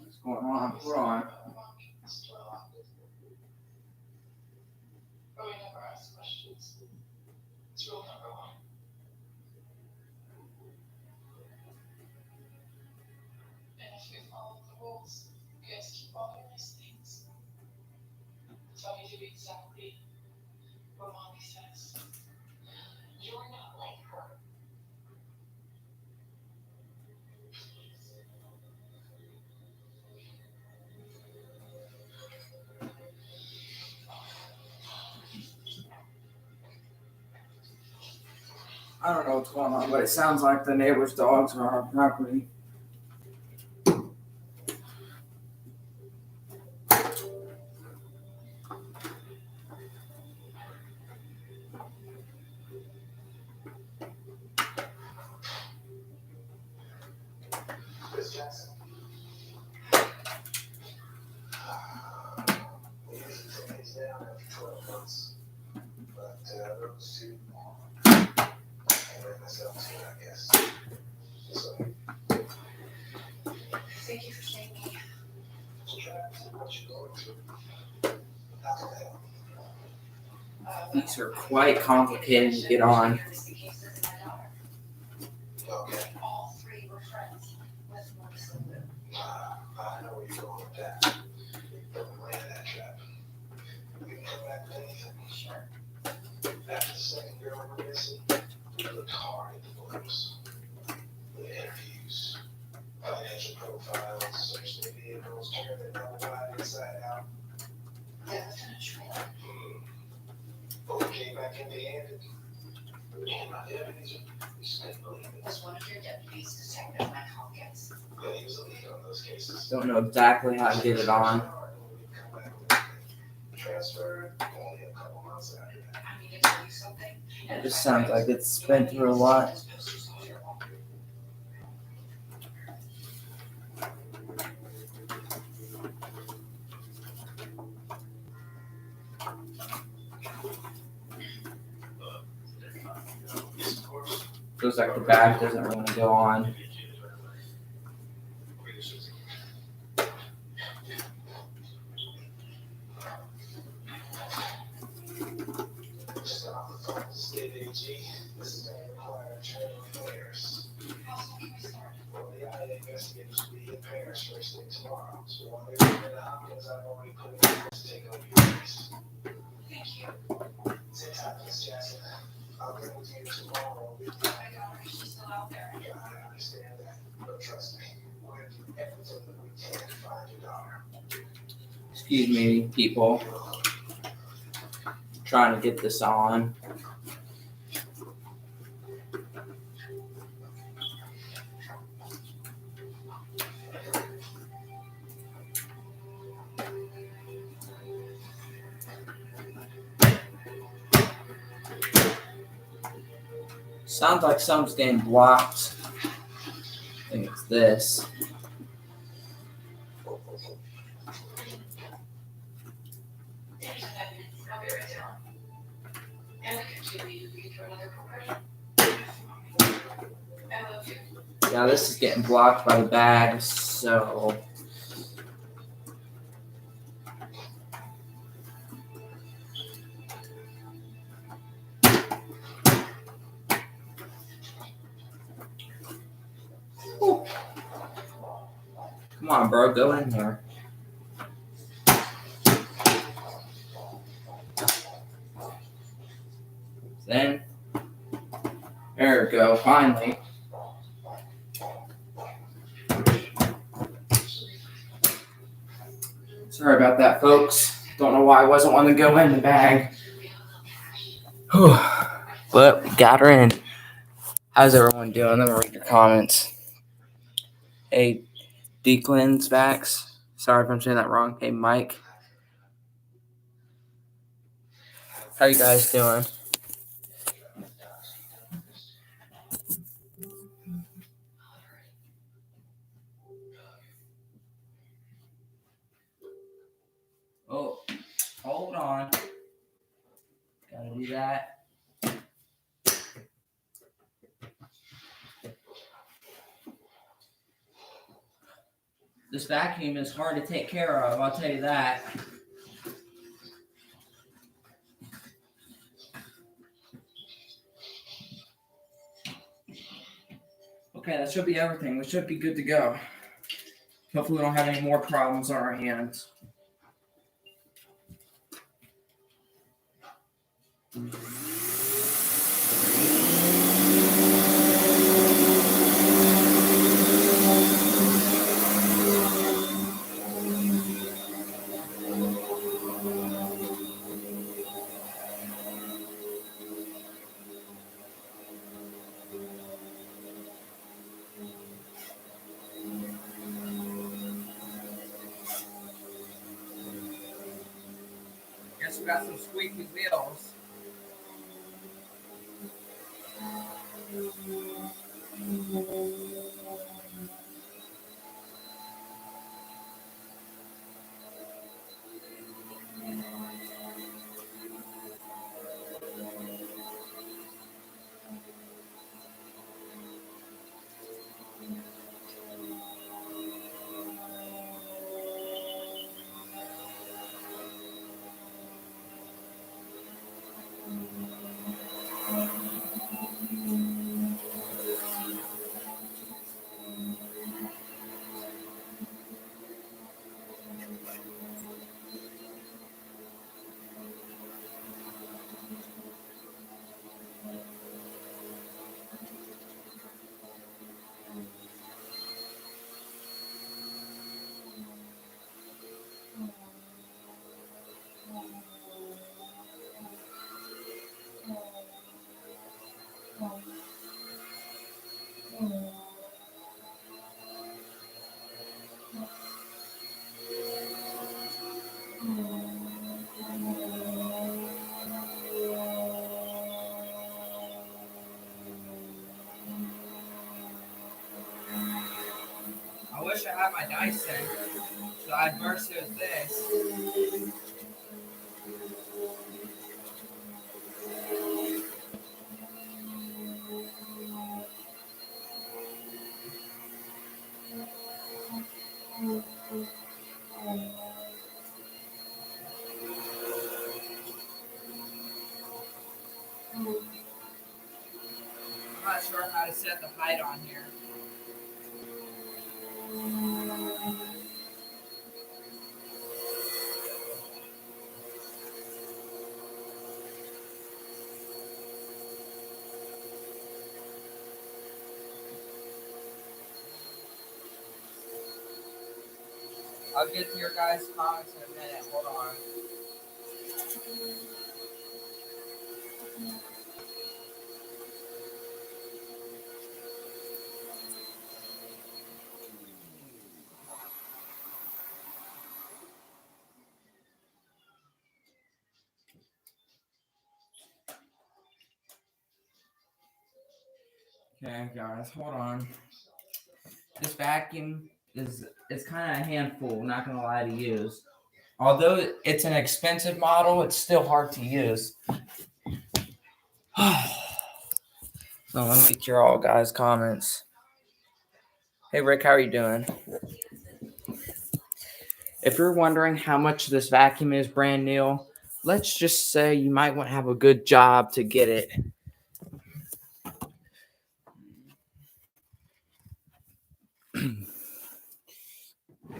What's going on? We're on. I don't know what's going on, but it sounds like the neighbor's dogs are on our property. Thank you for seeing me. These are quite complicated to get on. All three were friends with Melissa. I know where you're going with that. Don't land that trap. We can come back with anything. Sure. After the second girl went missing, we looked hard at the books. The interviews, financial profiles, searched their vehicles, turned their double wide inside out. That was in a trailer. But we came back empty-handed. And my deputies, we spent believe it. Was one of your deputies Detective Mike Hawkins? Yeah, he was the lead on those cases. Don't know exactly how to get it on. Transferred only a couple months after that. I need to tell you something. It just sounds like it's spent through a lot. Feels like the bag doesn't want to go on. State AG, this is going to require internal affairs. Well, the IA investigators will be in Paris first thing tomorrow. So while they're in the Hopkins, I've already put in to take over your case. Thank you. Sit tight, Miss Jackson. I'll get with you tomorrow. My daughter, she's still out there. Yeah, I understand that. But trust me, we're going to do everything that we can to find your daughter. Excuse me, people. Trying to get this on. Sounds like something's getting blocked. I think it's this. I'll be right down. And continue to read through another program. I love you. Yeah, this is getting blocked by the bag, so. Ooh. Come on, bro, go in there. Then, there we go, finally. Sorry about that, folks. Don't know why I wasn't wanting to go in the bag. But we got her in. How's everyone doing? Let me read your comments. Hey, Declan's Vax. Sorry if I'm saying that wrong. Hey, Mike. How you guys doing? Oh, hold on. Gotta do that. This vacuum is hard to take care of, I'll tell you that. Okay, that should be everything. We should be good to go. Hopefully we don't have any more problems on our hands. Guess we got some squeaky wheels. I wish I had my Dyson, so I'd burst it with this. I'm not sure how to set the height on here. I'll get to your guys' comments in a minute. Hold on. Okay, guys, hold on. This vacuum it's kind of a handful, not gonna lie to use. Although it's an expensive model, it's still hard to use. So let me get your all guys' comments. Hey Rick, how are you doing? If you're wondering how much this vacuum is brand new, let's just say you might want to have a good job to get it.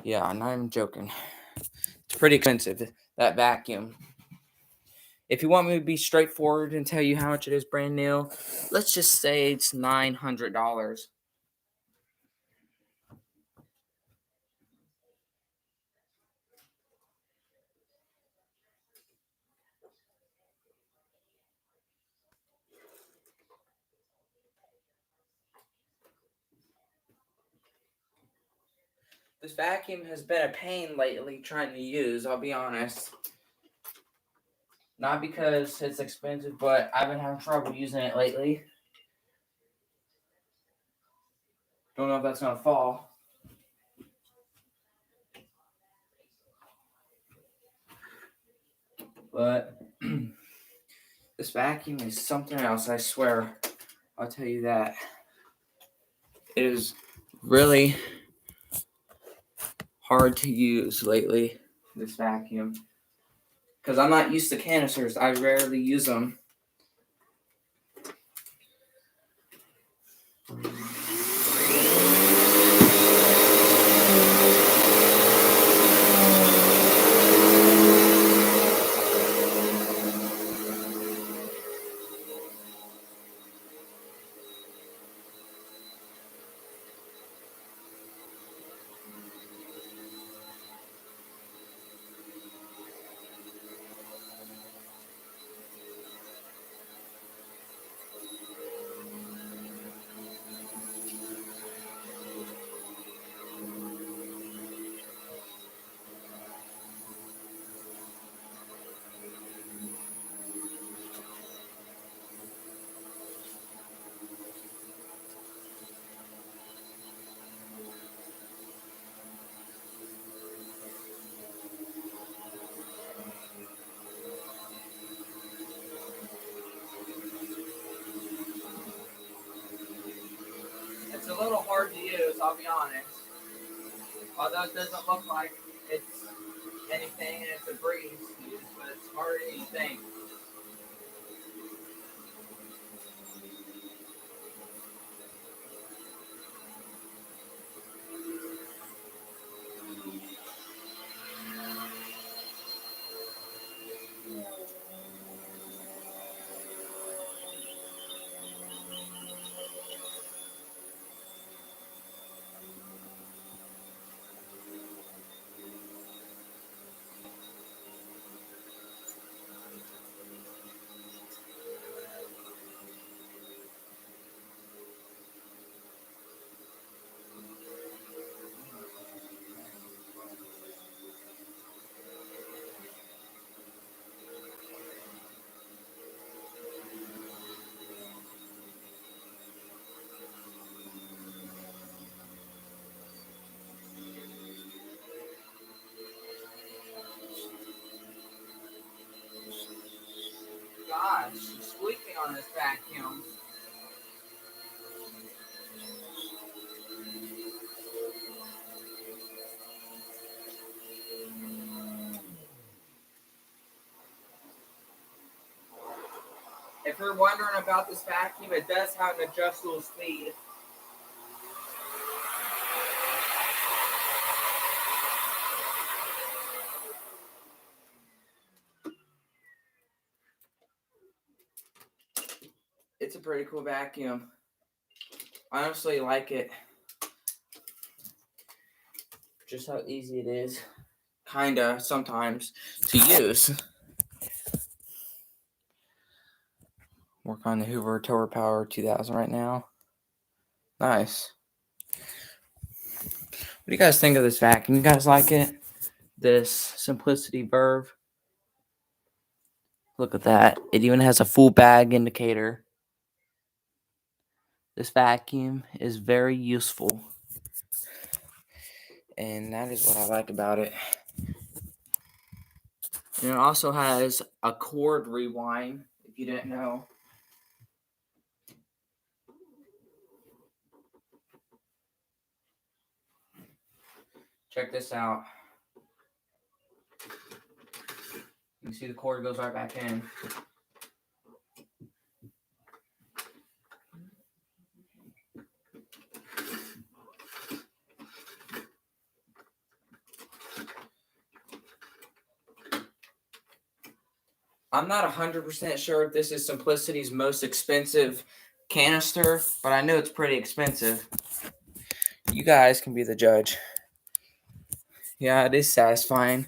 Yeah, I'm not even joking. It's pretty expensive, that vacuum. If you want me to be straightforward and tell you how much it is brand new, let's just say it's $900. This vacuum has been a pain lately trying to use, I'll be honest. Not because it's expensive, but I've been having trouble using it lately. Don't know if that's gonna fall. But this vacuum is something else, I swear. I'll tell you that. It is really hard to use lately, this vacuum. Because I'm not used to canisters. I rarely use them. It's a little hard to use, I'll be honest. Although it doesn't look like it's anything and it's a breeze to use, but it's harder than you think. Gosh, she's squeaking on this vacuum. If you're wondering about this vacuum, it does have an adjustable speed. It's a pretty cool vacuum. I honestly like it. Just how easy it is, kinda, sometimes, to use. Work on the Hoover Tower Power 2000 right now. Nice. What do you guys think of this vacuum? You guys like it? This Simplicity Verve. Look at that. It even has a full bag indicator. This vacuum is very useful. And that is what I like about it. And it also has a cord rewind, if you didn't know. Check this out. You can see the cord goes right back in. I'm not 100% sure if this is Simplicity's most expensive canister, but I know it's pretty expensive. You guys can be the judge. Yeah, it is satisfying.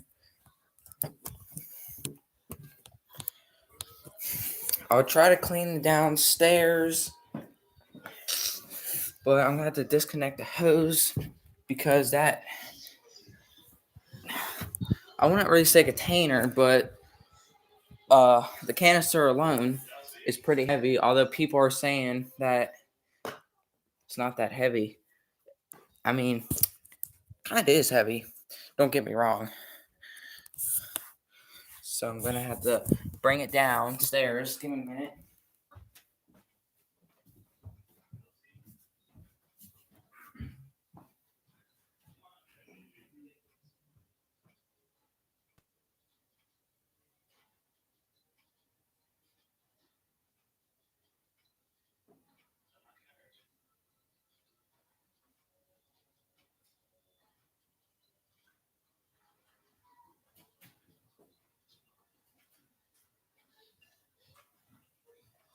I'll try to clean the downstairs, but I'm going to have to disconnect the hose because that I wouldn't really say container, but the canister alone is pretty heavy. Although people are saying that it's not that heavy. I mean, kind of is heavy. Don't get me wrong. So I'm gonna have to bring it downstairs. Give me a minute.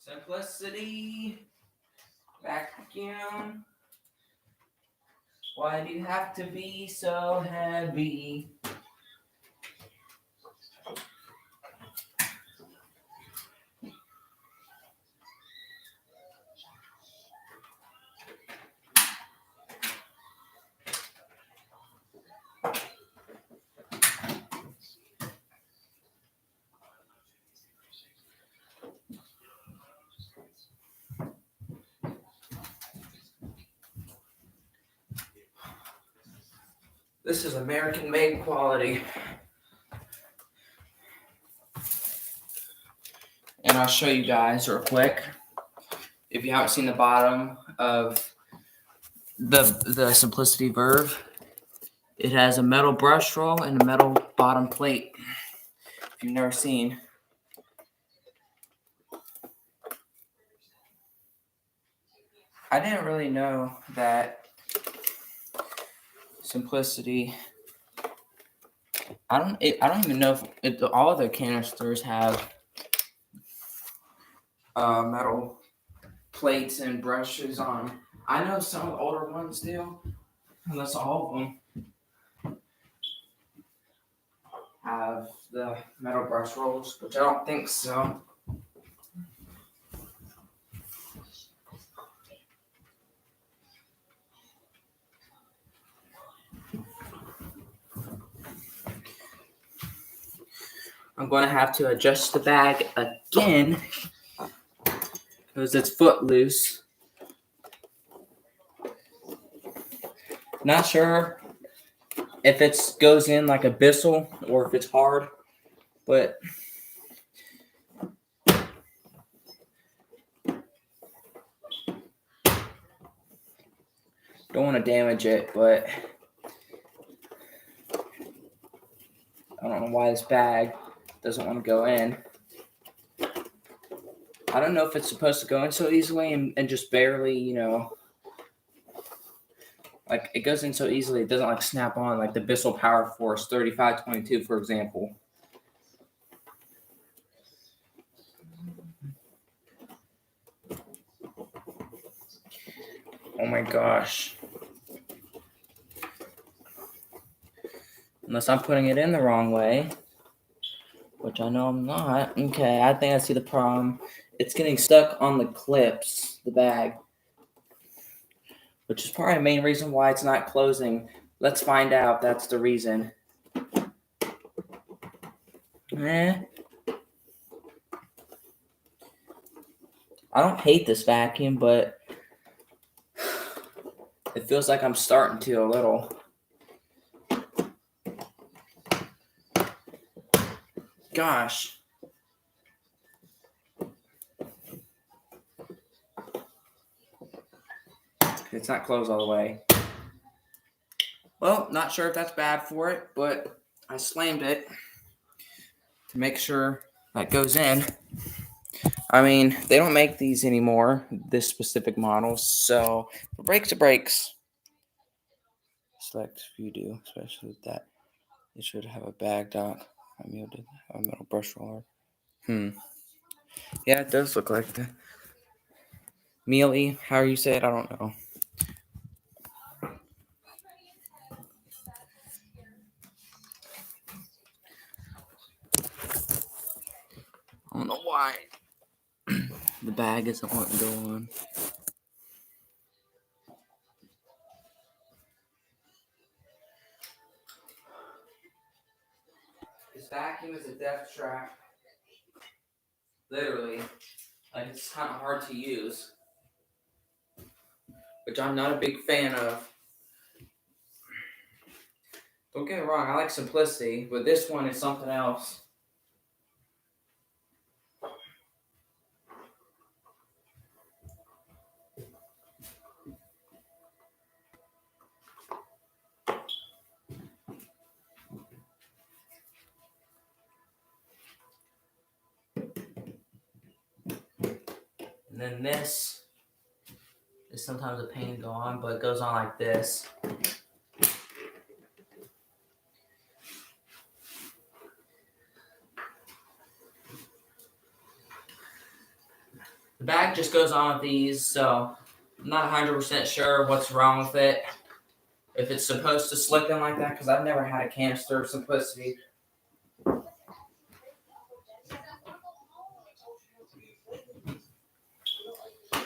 Simplicity vacuum. Why do you have to be so heavy? This is American made quality. And I'll show you guys real quick. If you haven't seen the bottom of the Simplicity Verve, it has a metal brush roll and a metal bottom plate. If you've never seen. I didn't really know that Simplicity. I don't even know if all of their canisters have metal plates and brushes on. I know some of the older ones do, unless all of them have the metal brush rolls, which I don't think so. I'm going to have to adjust the bag again because it's foot loose. Not sure if it goes in like a Bissell or if it's hard, but don't want to damage it, but I don't know why this bag doesn't want to go in. I don't know if it's supposed to go in so easily and just barely, like it goes in so easily it doesn't like snap on like the Bissell Power Force 3522, for example. Oh my gosh. Unless I'm putting it in the wrong way, which I know I'm not. Okay, I think I see the problem. It's getting stuck on the clips, the bag, which is probably the main reason why it's not closing. Let's find out if that's the reason. I don't hate this vacuum, but it feels like I'm starting to a little. Gosh. It's not closed all the way. Well, not sure if that's bad for it, but I slammed it to make sure that goes in. I mean, they don't make these anymore, this specific model, so the brakes are brakes. Select if you do, especially with that. It should have a bag dock. I muted a metal brush roller. Yeah, it does look like the mealy. How you say it, I don't know. I don't know why the bag isn't wanting to go on. vacuum is a death trap. Literally. Like, it's kind of hard to use. Which I'm not a big fan of. Don't get me wrong, I like Simplicity, but this one is something else. And then this is sometimes a pain to go on, but it goes on like this. The back just goes on with these, so I'm not 100% sure what's wrong with it. If it's supposed to slip in like that, because I've never had a canister of Simplicity.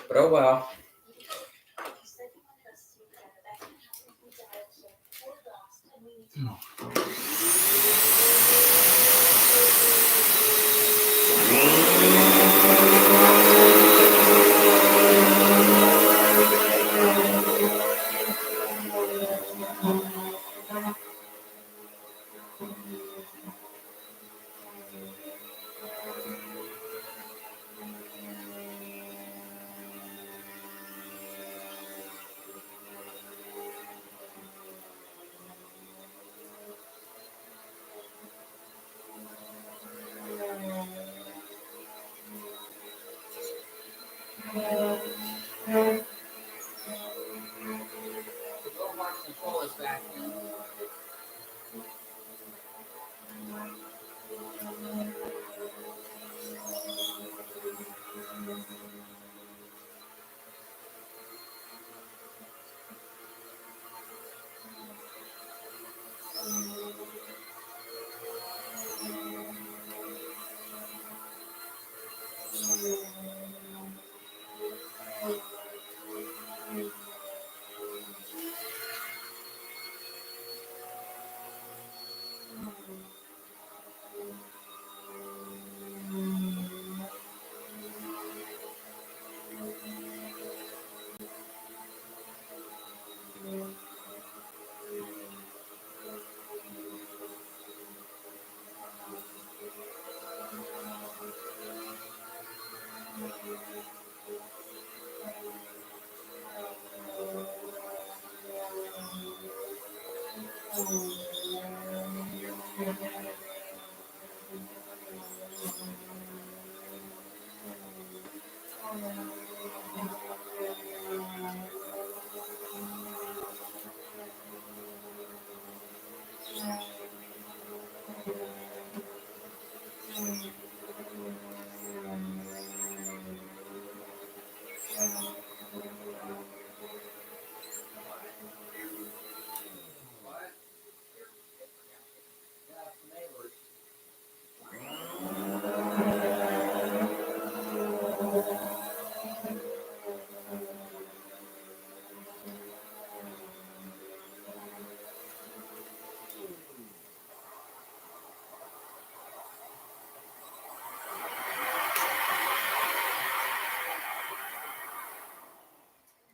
But oh well. Control this vacuum.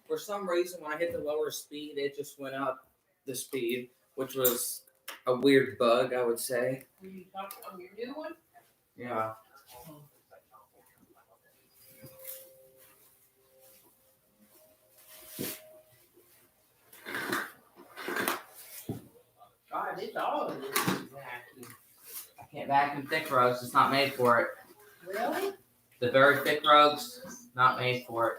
For some reason, when I hit the lower speed, it just went up the speed, which was a weird bug, I would say. Were you talking on your new one? Yeah. God, it's all of this vacuum. I can't vacuum thick rugs. It's not made for it. Really? The very thick rugs, not made for it.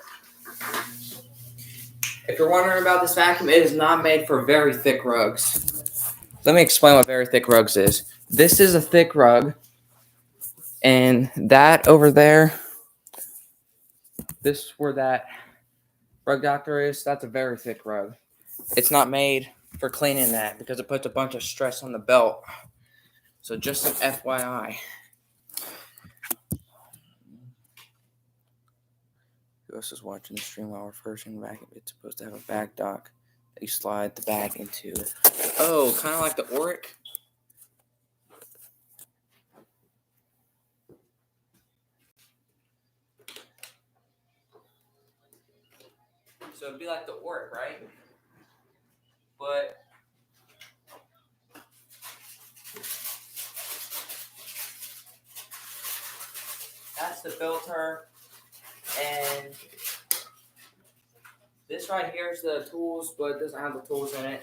If you're wondering about this vacuum, it is not made for very thick rugs. Let me explain what very thick rugs is. This is a thick rug, and that over there, this where that rug doctor is, that's a very thick rug. It's not made for cleaning that because it puts a bunch of stress on the belt. So just an FYI. Who else is watching the stream while we're reversing back? It's supposed to have a back dock that you slide the bag into. Oh, kind of like the Oric. So it'd be like the Oric, right? But that's the filter, and this right here is the tools, but it doesn't have the tools in it.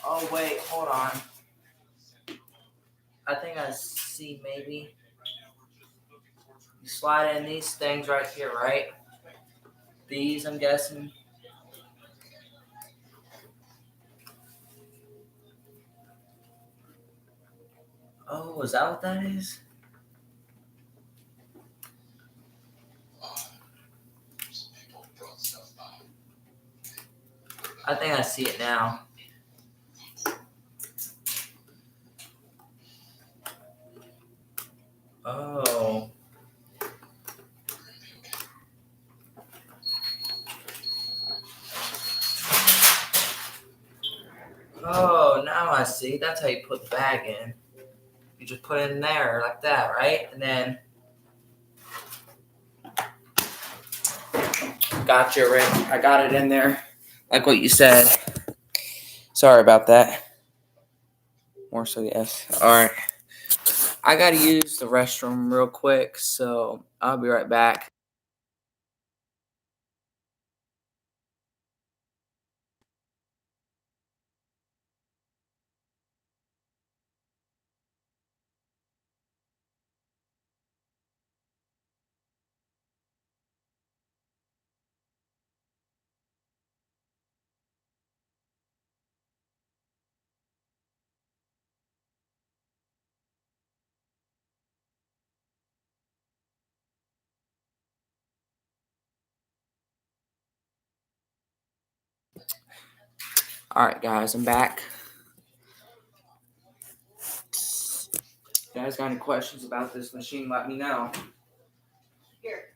Oh wait, hold on. I think I see maybe. You slide in these things right here, right? These, I'm guessing. Oh, is that what that is? I think I see it now. Oh. Oh, now I see. That's how you put the bag in. You just put it in there like that, right? And then. Gotcha, Rick. I got it in there. Like what you said. Sorry about that. More so, yes. Alright. I gotta use the restroom real quick, so I'll be right back. Alright, guys, I'm back. If you guys got any questions about this machine, let me know. Here.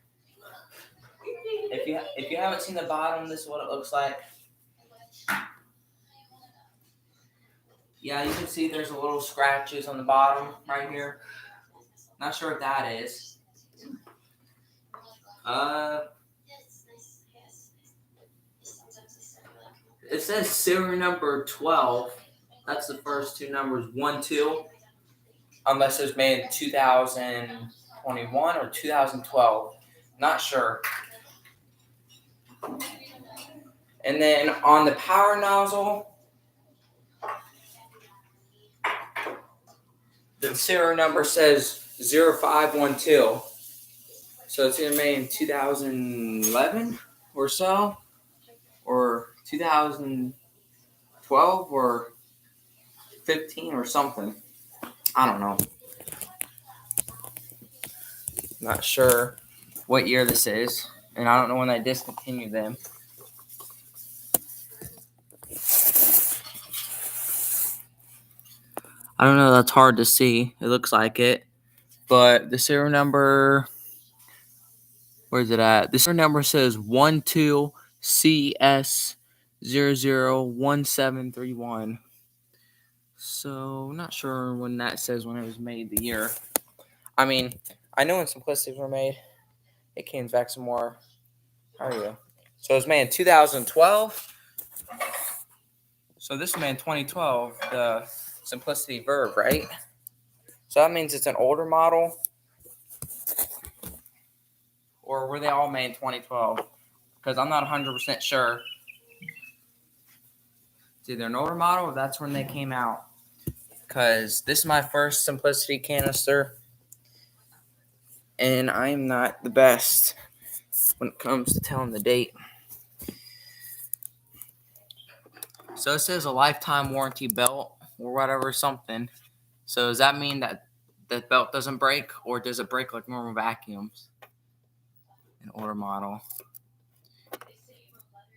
If you haven't seen the bottom, this is what it looks like. Yeah, you can see there's a little scratches on the bottom right here. Not sure what that is. It says serial number 12. That's the first two numbers, 1, 2. Unless it was made in 2021 or 2012. Not sure. And then on the power nozzle, the serial number says 0512. So it's either made in 2011 or so, or 2012 or 15 or something. I don't know. Not sure what year this is, and I don't know when they discontinued them. I don't know, that's hard to see. It looks like it. But the serial number, where's it at? The serial number says 12CS001731. So, not sure when that says when it was made, the year. I mean, I know when Simplicities were made. It came back some more. How are you? So it was made in 2012. So this was made in 2012, the Simplicity Verve, right? So that means it's an older model. Or were they all made in 2012? Because I'm not 100% sure. It's either an older model or that's when they came out. Because this is my first Simplicity canister. And I'm not the best when it comes to telling the date. So it says a lifetime warranty belt or whatever, something. So does that mean that the belt doesn't break, or does it break like normal vacuums? An older model.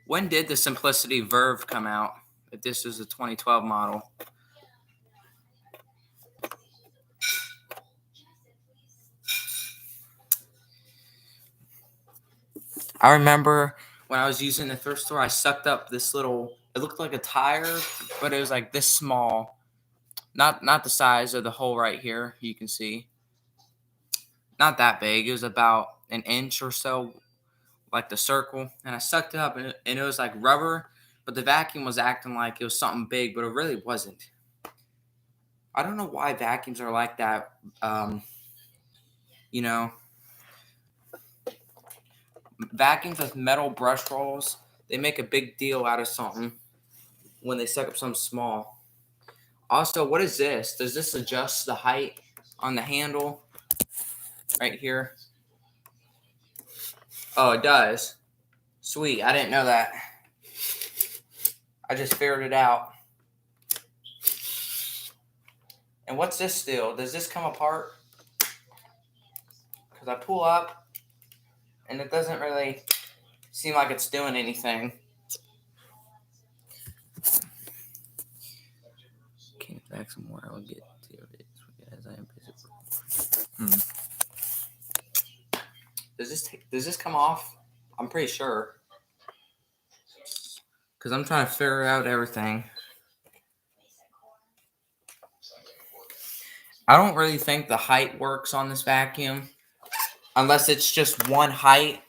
When did the Simplicity Verve come out? If this was a 2012 model. I remember when I was using the thrift store, I sucked up this little, it looked like a tire, but it was like this small. Not the size of the hole right here, you can see. not that big. It was about an inch or so, like the circle. And I sucked it up, and it was like rubber, but the vacuum was acting like it was something big, but it really wasn't. I don't know why vacuums are like that. You know, vacuums with metal brush rolls, they make a big deal out of something when they suck up something small. Also, what is this? Does this adjust the height on the handle right here? Oh, it does. Sweet. I didn't know that. I just figured it out. And what's this still? Does this come apart? Because I pull up and it doesn't really seem like it's doing anything. Came back some more. I will get to it as I am busy. Does this come off? I'm pretty sure. Because I'm trying to figure out everything. I don't really think the height works on this vacuum. Unless it's just one height.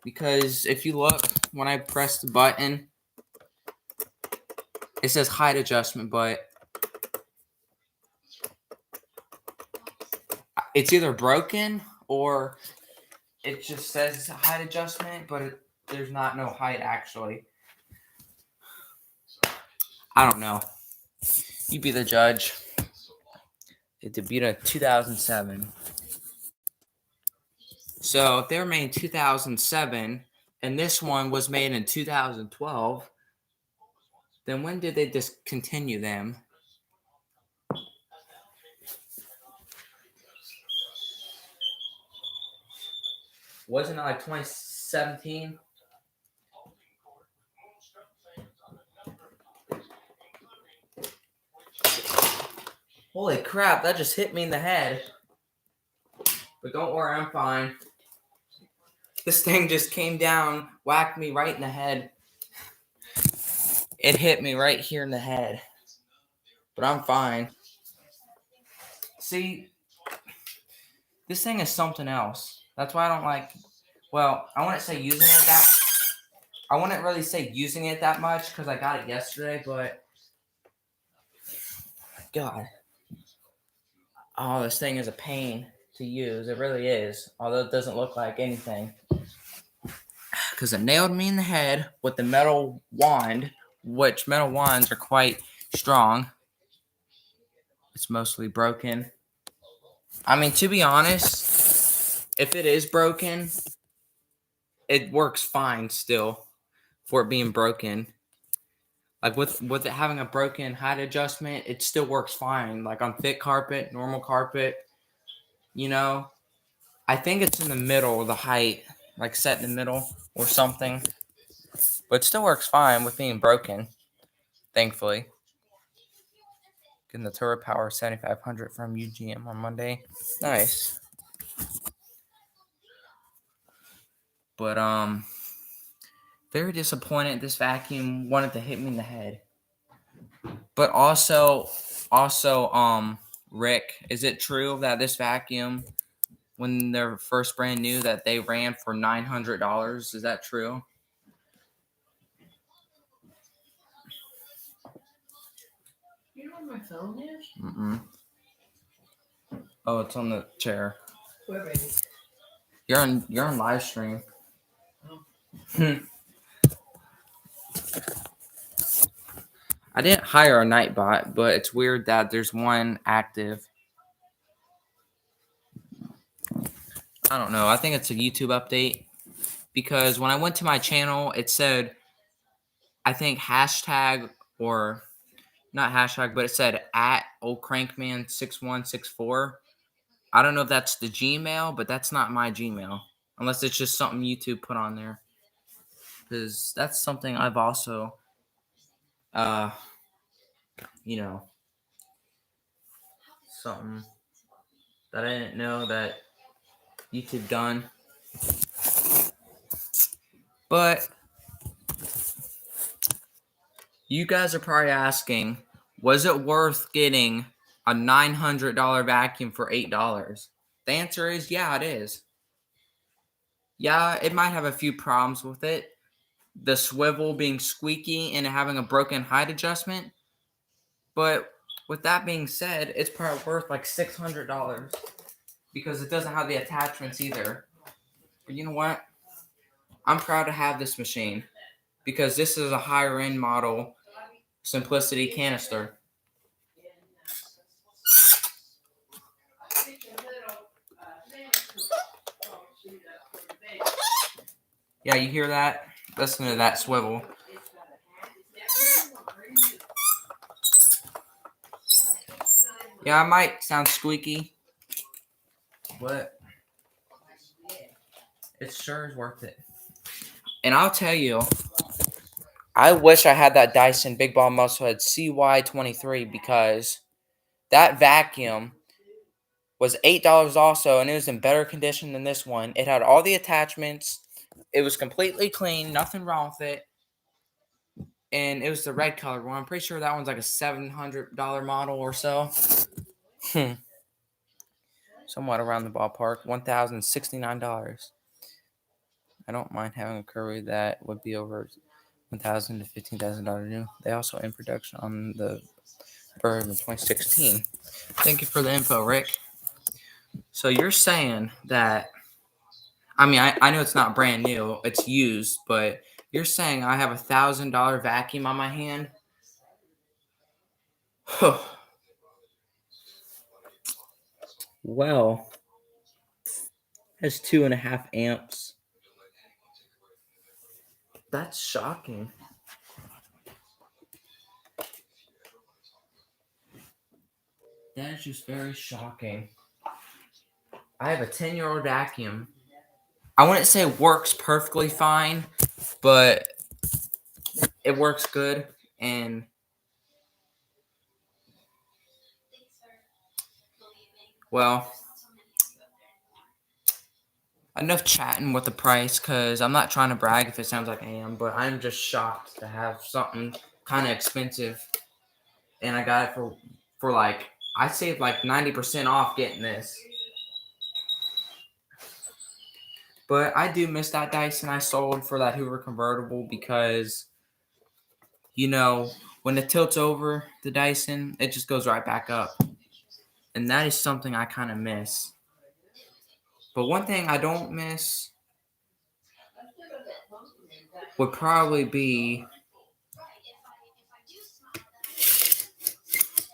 Because if you look, when I press the button, it says height adjustment, but it's either broken or it just says height adjustment, but there's not no height actually. I don't know. You be the judge. It debuted in 2007. So if they were made in 2007 and this one was made in 2012, then when did they discontinue them? Wasn't it like 2017? Holy crap, that just hit me in the head. But don't worry, I'm fine. This thing just came down, whacked me right in the head. It hit me right here in the head. But I'm fine. See, this thing is something else. That's why I don't like, well, I wouldn't say using it that, I wouldn't really say using it that much because I got it yesterday, but God. Oh, this thing is a pain to use. It really is. Although it doesn't look like anything. Because it nailed me in the head with the metal wand, which metal wands are quite strong. It's mostly broken. I mean, to be honest, if it is broken, it works fine still for it being broken. Like with it having a broken height adjustment, it still works fine. Like on thick carpet, normal carpet, you know. I think it's in the middle, the height, like set in the middle or something. But it still works fine with being broken, thankfully. Getting the Turbo Power 7500 from UGM on Monday. Nice. But very disappointed this vacuum wanted to hit me in the head. But also Rick, is it true that this vacuum, when they're first brand new, that they ran for $900? Is that true? You know where my phone is? Mm-mm. Oh, it's on the chair. Where, baby? You're on live stream. Oh. I didn't hire a night bot, but it's weird that there's one active. I don't know. I think it's a YouTube update because when I went to my channel, it said, I think hashtag or not hashtag, but it said at oldcrankman6164. I don't know if that's the Gmail, but that's not my Gmail unless it's just something YouTube put on there. Because that's something I've also, something that I didn't know that YouTube done. But you guys are probably asking, was it worth getting a $900 vacuum for $8? The answer is yeah, it is. Yeah, it might have a few problems with it. The swivel being squeaky and having a broken height adjustment. But with that being said, it's probably worth like $600 because it doesn't have the attachments either. But you know what? I'm proud to have this machine because this is a higher end model Simplicity canister. Yeah, you hear that? Listen to that swivel. Yeah, it might sound squeaky, but it sure is worth it. And I'll tell you, I wish I had that Dyson Big Ball Musclehead CY23 because that vacuum was $8 also, and it was in better condition than this one. It had all the attachments. It was completely clean, nothing wrong with it. And it was the red color one. I'm pretty sure that one's like a $700 model or so. Somewhat around the ballpark. $1,069. I don't mind having a Curry that would be over $1,000 to $15,000 new. They also in production on the Verve in 2016. Thank you for the info, Rick. So you're saying that, I mean, I know it's not brand new, it's used, but you're saying I have $1,000 vacuum on my hand? Well, has 2.5 amps. That's shocking. That is just very shocking. I have a 10-year-old vacuum. I wouldn't say it works perfectly fine, but it works good. And well, enough chatting with the price because I'm not trying to brag if it sounds like I am, but I'm just shocked to have something kind of expensive. And I got it for like, I saved like 90% off getting this. But I do miss that Dyson I sold for that Hoover convertible because, you know, when it tilts over the Dyson, it just goes right back up. And that is something I kind of miss. But one thing I don't miss would probably be,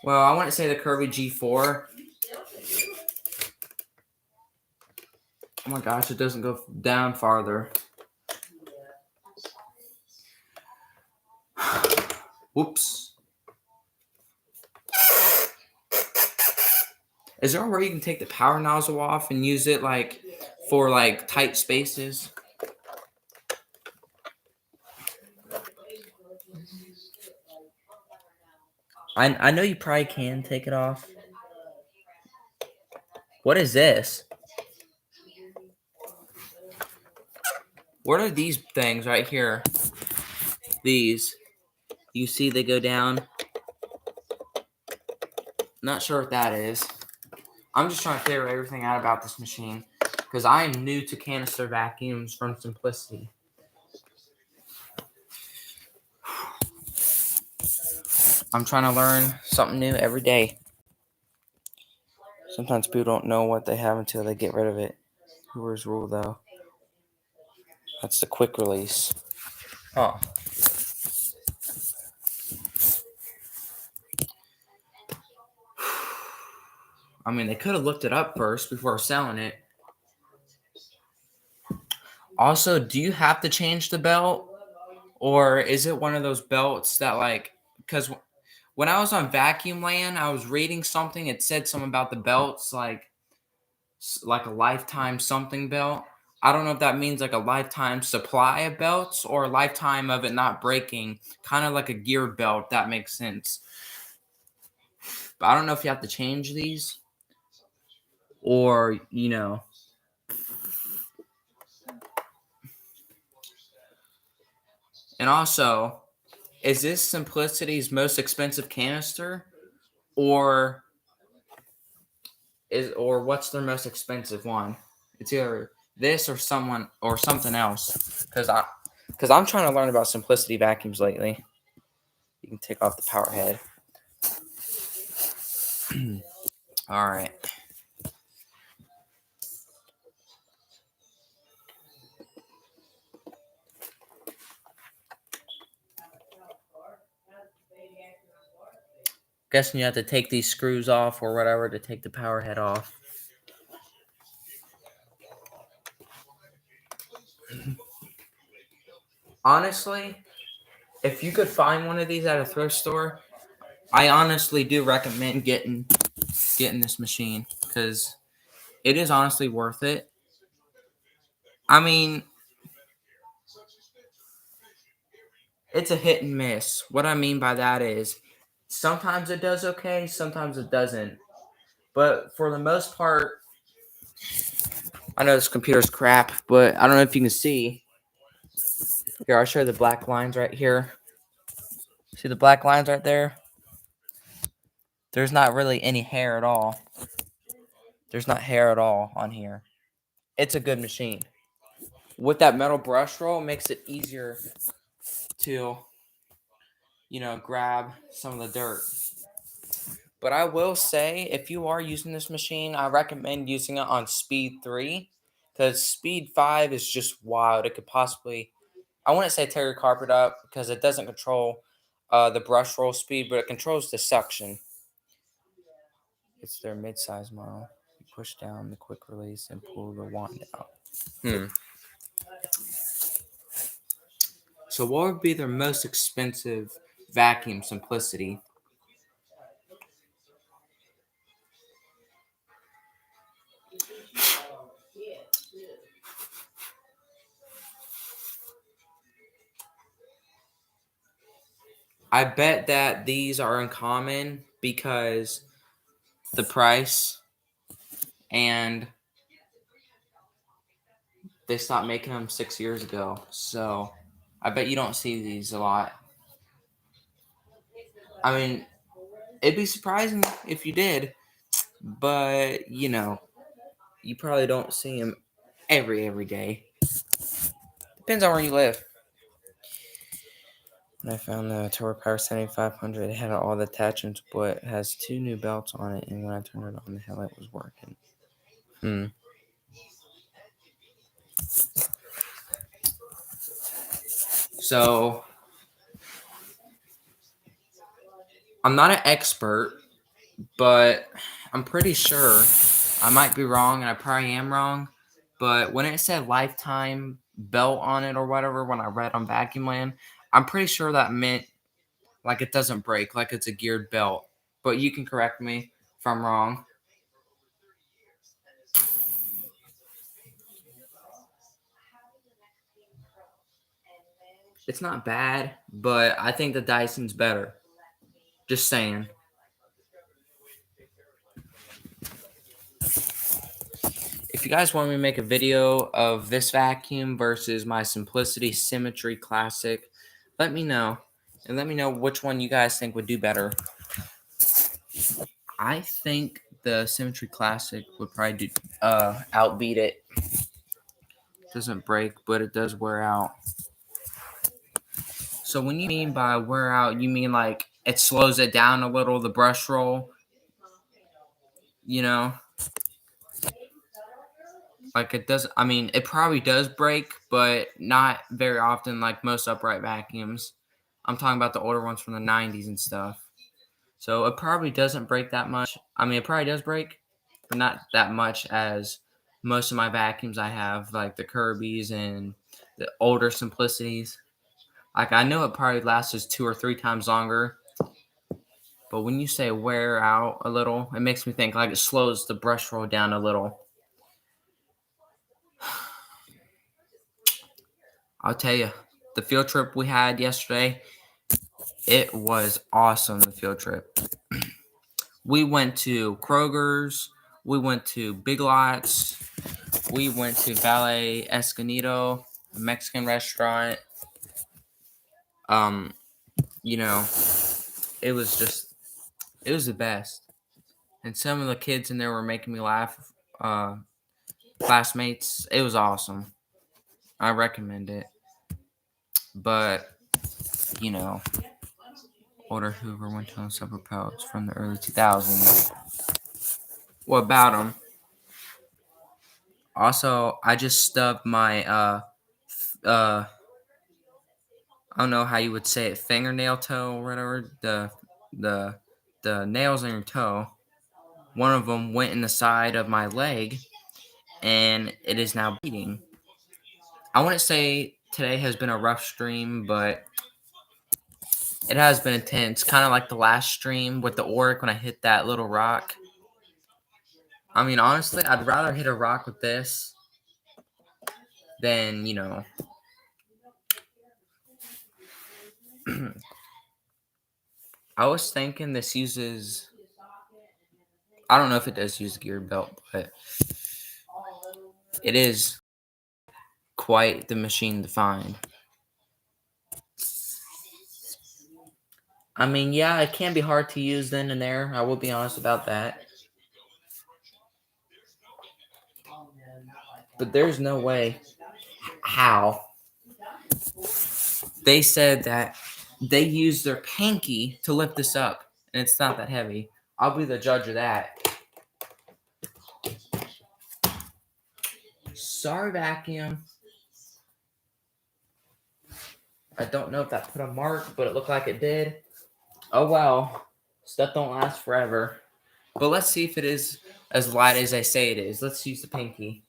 well, I wouldn't say the Kirby G4. Oh my gosh, it doesn't go down farther. Whoops. Is there a way you can take the power nozzle off and use it like for like tight spaces? I know you probably can take it off. What is this? What are these things right here? These. You see they go down. Not sure what that is. I'm just trying to figure everything out about this machine because I am new to canister vacuums from Simplicity. I'm trying to learn something new every day. Sometimes people don't know what they have until they get rid of it. Hoover's rule, though. That's the quick release. Huh. I mean, they could have looked it up first before selling it. Also, do you have to change the belt? Or is it one of those belts that, like, because when I was on Vacuum Land, I was reading something. It said something about the belts, like a lifetime something belt. I don't know if that means like a lifetime supply of belts or a lifetime of it not breaking, kind of like a gear belt. That makes sense. But I don't know if you have to change these or, you know. And also, is this Simplicity's most expensive canister? Or or what's their most expensive one. It's either this or something else. Because I'm trying to learn about Simplicity vacuums lately. You can take off the power head. All right. Guessing you have to take these screws off or whatever to take the power head off. Honestly, if you could find one of these at a thrift store, I honestly do recommend getting this machine because it is honestly worth it. I mean, it's a hit and miss. What I mean by that is sometimes it does okay, sometimes it doesn't. But for the most part, I know this computer's crap, but I don't know if you can see. Here, I'll show you the black lines right here. See the black lines right there? There's not really any hair at all. There's not hair at all on here. It's a good machine. With that metal brush roll, it makes it easier to, grab some of the dirt. But I will say, if you are using this machine, I recommend using it on speed 3. Because speed 5 is just wild. It could possibly, I wouldn't say tear your carpet up, because it doesn't control the brush roll speed, but it controls the suction. It's their mid-size model. You push down the quick release and pull the wand out. So what would be their most expensive vacuum, Simplicity? I bet that these are uncommon because the price, and they stopped making them 6 years ago. So I bet you don't see these a lot. I mean, it'd be surprising if you did, but you probably don't see them every day. Depends on where you live. When I found the Tower Power 7500, it had all the attachments, but it has 2 new belts on it, and when I turned it on, the headlight was working. So, I'm not an expert, but I'm pretty sure, I might be wrong, and I probably am wrong, but when it said lifetime belt on it or whatever, when I read on Vacuum Land, I'm pretty sure that meant like it doesn't break, like it's a geared belt. But you can correct me if I'm wrong. It's not bad, but I think the Dyson's better. Just saying. If you guys want me to make a video of this vacuum versus my Simplicity Symmetry Classic, let me know. And let me know which one you guys think would do better. I think the Symmetry Classic would probably outbeat it. It doesn't break, but it does wear out. So when you mean by wear out, you mean like it slows it down a little, the brush roll? Like it does, I mean, it probably does break, but not very often like most upright vacuums. I'm talking about the older ones from the 90s and stuff. So it probably doesn't break that much. I mean, it probably does break, but not that much as most of my vacuums I have, like the Kirby's and the older Simplicities. Like I know it probably lasts 2 or 3 times longer. But when you say wear out a little, it makes me think like it slows the brush roll down a little. I'll tell you, the field trip we had yesterday, it was awesome, the field trip. We went to Kroger's, we went to Big Lots, we went to Valle Escondido, a Mexican restaurant. It was the best. and some of the kids in there were making me laugh. Classmates, it was awesome. I recommend it. But you know, older Hoover went to several pelts from the early 2000s. What about him? Also, I just stubbed my I don't know how you would say it, fingernail toe or whatever. The the nails on your toe. One of them went in the side of my leg, and it is now bleeding. I wouldn't say today has been a rough stream, but it has been intense. Kind of like the last stream with the Oric when I hit that little rock. I mean, honestly, I'd rather hit a rock with this than, I was thinking this uses, I don't know if it does use a gear belt, but it is quite the machine to find. I mean, yeah, it can be hard to use then and there. I will be honest about that. But there's no way how. They said that they use their pinky to lift this up, and it's not that heavy. I'll be the judge of that. Sorry, vacuum. I don't know if that put a mark, but it looked like it did. Oh well, stuff don't last forever. But let's see if it is as light as I say it is. Let's use the pinky.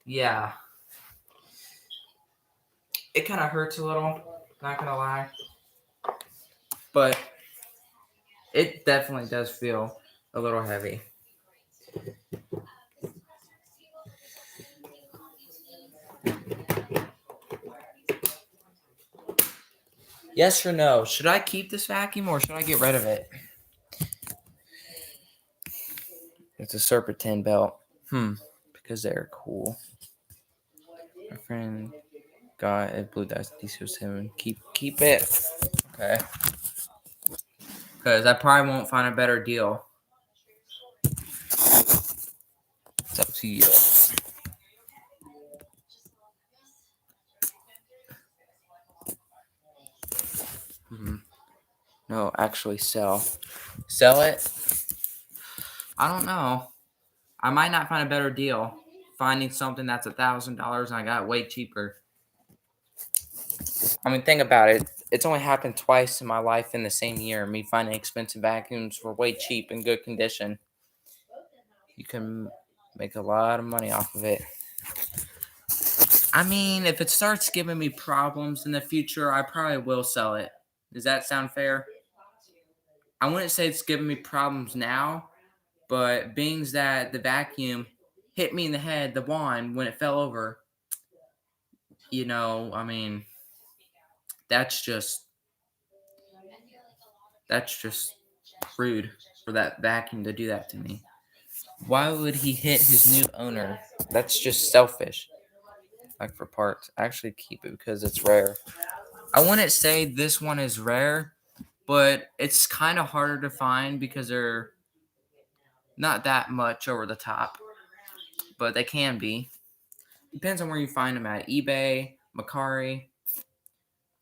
Yeah. It kind of hurts a little, not gonna lie. But it definitely does feel a little heavy. Yes or no? Should I keep this vacuum or should I get rid of it? It's a serpentine belt. Because they're cool. My friend got a blue dice DC07. Keep it. Okay. Because I probably won't find a better deal. It's up to you. No, actually sell. Sell it? I don't know. I might not find a better deal finding something that's $1,000 and I got it way cheaper. I mean, think about it. It's only happened twice in my life in the same year. Me finding expensive vacuums for way cheap in good condition. You can make a lot of money off of it. I mean, if it starts giving me problems in the future, I probably will sell it. Does that sound fair? I wouldn't say it's giving me problems now, but being that the vacuum hit me in the head, the wand, when it fell over, I mean, that's just rude for that vacuum to do that to me. Why would he hit his new owner? That's just selfish. Like for parts, I actually keep it because it's rare. I wouldn't say this one is rare, but it's kind of harder to find because they're not that much over the top, but they can be. Depends on where you find them at. eBay, Macari,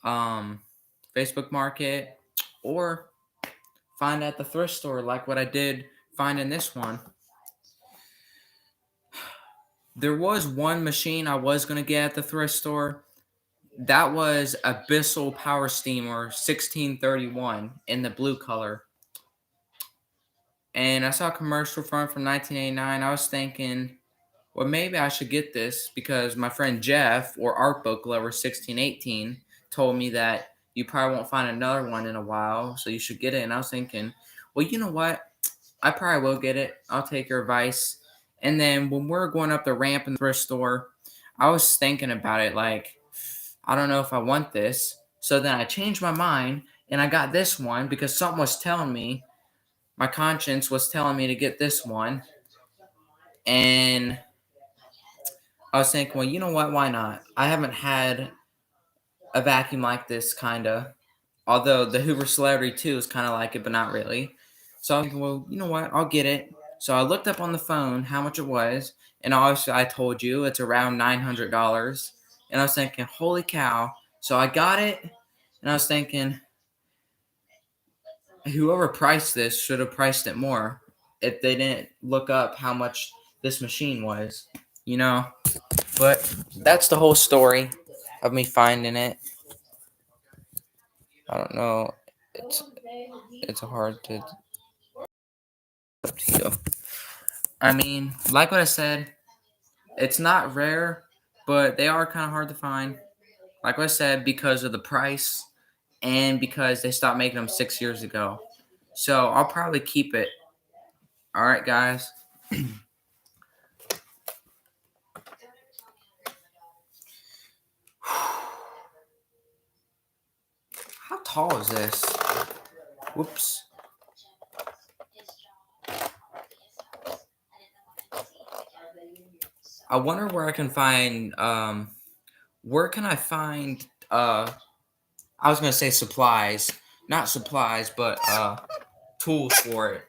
Facebook Market, or find at the thrift store like what I did find in this one. There was one machine I was going to get at the thrift store. That was Abyssal Power Steamer 1631 in the blue color. And I saw a commercial from 1989. I was thinking, well, maybe I should get this because my friend Jeff, or Art Book Lover 1618, told me that you probably won't find another one in a while, so you should get it. And I was thinking, well, you know what? I probably will get it. I'll take your advice. And then when we're going up the ramp in the thrift store, I was thinking about it like, I don't know if I want this. So then I changed my mind and I got this one because something was telling me, my conscience was telling me to get this one. And I was thinking, well, you know what? Why not? I haven't had a vacuum like this, kind of. Although the Hoover Celebrity 2 is kind of like it, but not really. So I was thinking, well, you know what? I'll get it. So I looked up on the phone how much it was, and obviously I told you it's around $900. And I was thinking, holy cow! So I got it, and I was thinking, whoever priced this should have priced it more if they didn't look up how much this machine was, you know. But that's the whole story of me finding it. I don't know. It's hard to up to you. I mean, like what I said, it's not rare, but they are kind of hard to find. Like what I said, because of the price and because they stopped making them 6 years ago. So I'll probably keep it. All right, guys. How tall is this? Whoops. I wonder where I can find where can I find I was gonna say supplies. Not supplies, but tools for it.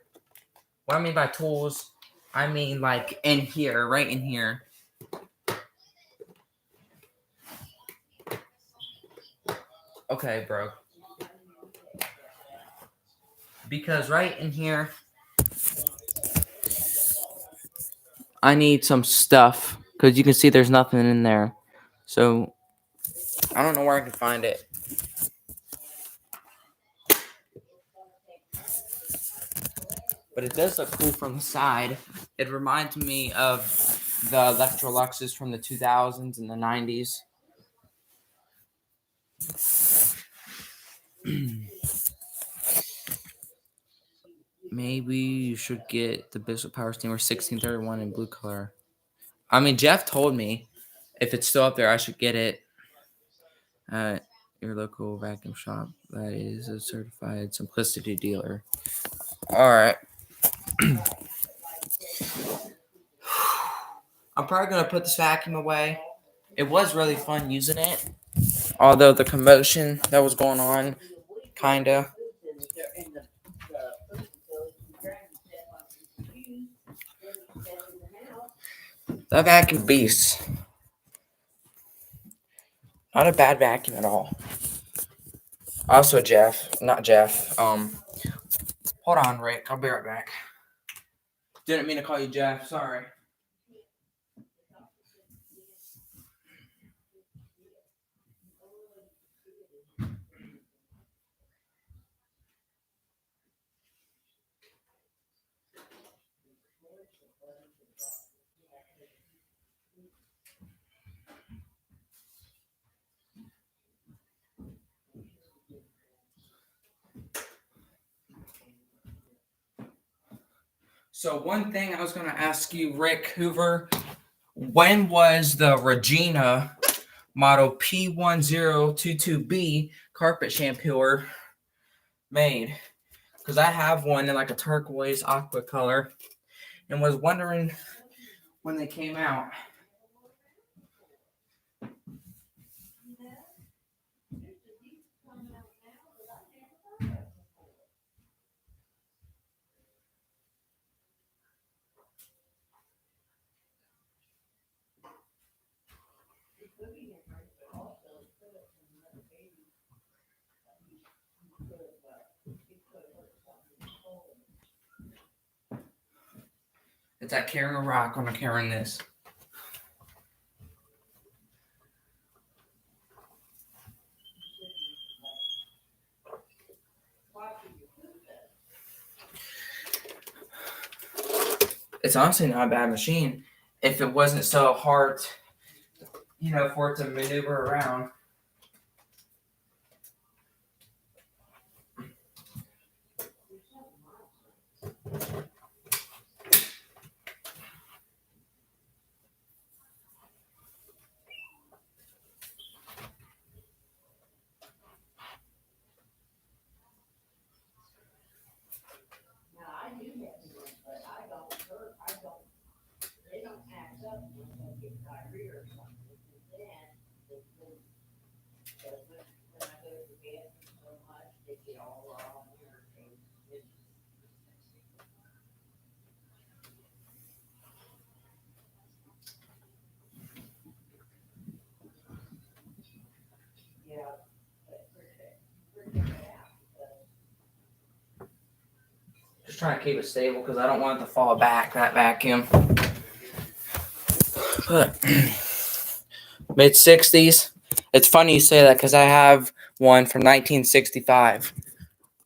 What I mean by tools, I mean like in here, right in here. Okay, bro. Because right in here I need some stuff. Because you can see there's nothing in there. So I don't know where I can find it. But it does look cool from the side. It reminds me of the Electroluxes from the 2000s and the 90s. Maybe you should get the Bishop Power Steamer 1631 in blue color. I mean, Jeff told me if it's still up there, I should get it at your local vacuum shop that is a certified Simplicity dealer. All right. I'm probably going to put this vacuum away. It was really fun using it, although the commotion that was going on, kind of. That vacuum beast. Not a bad vacuum at all. Also, not Jeff. Hold on, Rick. I'll be right back. Didn't mean to call you Jeff. Sorry. So one thing I was going to ask you, Rick Hoover, when was the Regina model P1022B carpet shampooer made? Because I have one in like a turquoise aqua color and was wondering when they came out. It's like carrying a rock when I'm carrying this. It's honestly not a bad machine if it wasn't so hard, for it to maneuver around. Just trying to keep it stable because I don't want it to fall back, that vacuum. But mid 60s. It's funny you say that because I have one from 1965.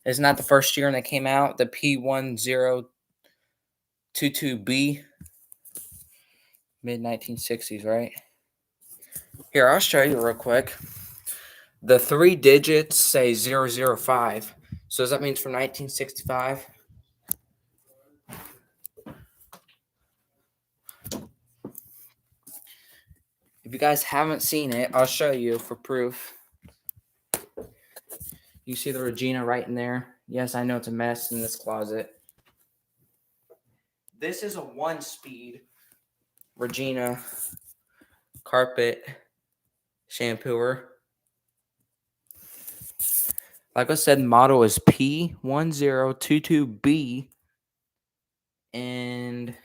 Isn't that the first year when they came out? The P1022B. Mid 1960s, right? Here, I'll show you real quick. The 3 digits say 005. So does that mean it's from 1965? If you guys haven't seen it, I'll show you for proof. You see the Regina right in there? Yes, I know it's a mess in this closet. This is a 1-speed Regina carpet shampooer. Like I said, model is P1022B. And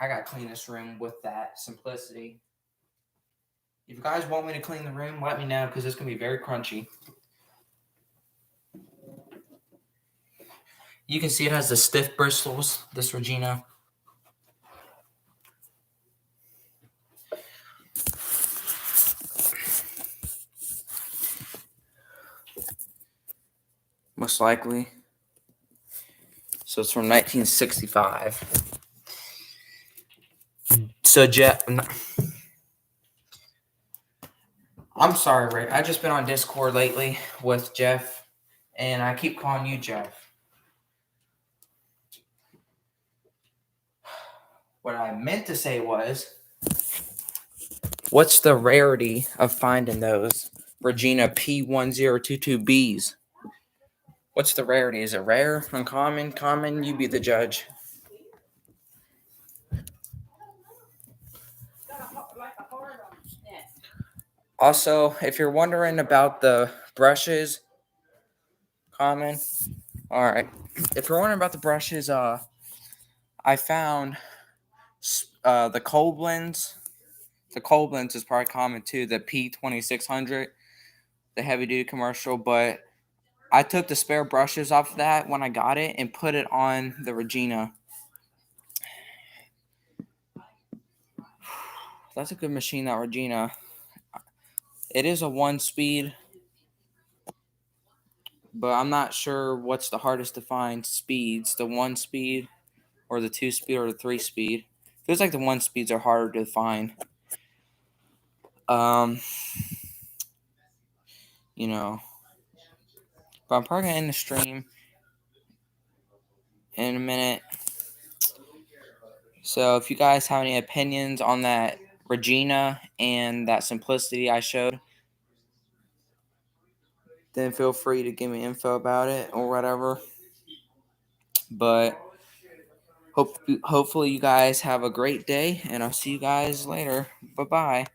I gotta clean this room with that Simplicity. If you guys want me to clean the room, let me know because it's gonna be very crunchy. You can see it has the stiff bristles, this Regina. Most likely. So it's from 1965. So Jeff, I'm sorry, Rick. I just been on Discord lately with Jeff, and I keep calling you Jeff. What I meant to say was, what's the rarity of finding those Regina P1022Bs? What's the rarity? Is it rare, uncommon, common? You be the judge. Also, if you're wondering about the brushes, common. All right. If you're wondering about the brushes, I found the Koblenz. The Koblenz is probably common too. The P2600, the heavy duty commercial, but I took the spare brushes off that when I got it and put it on the Regina. That's a good machine, that Regina. It is a 1-speed, but I'm not sure what's the hardest to find speeds, the 1-speed or the 2-speed or the 3-speed. Feels like the 1-speeds are harder to find. You know, but I'm probably gonna end the stream in a minute. So if you guys have any opinions on that Regina and that Simplicity I showed, then feel free to give me info about it or whatever. But hopefully you guys have a great day, and I'll see you guys later. Bye-bye.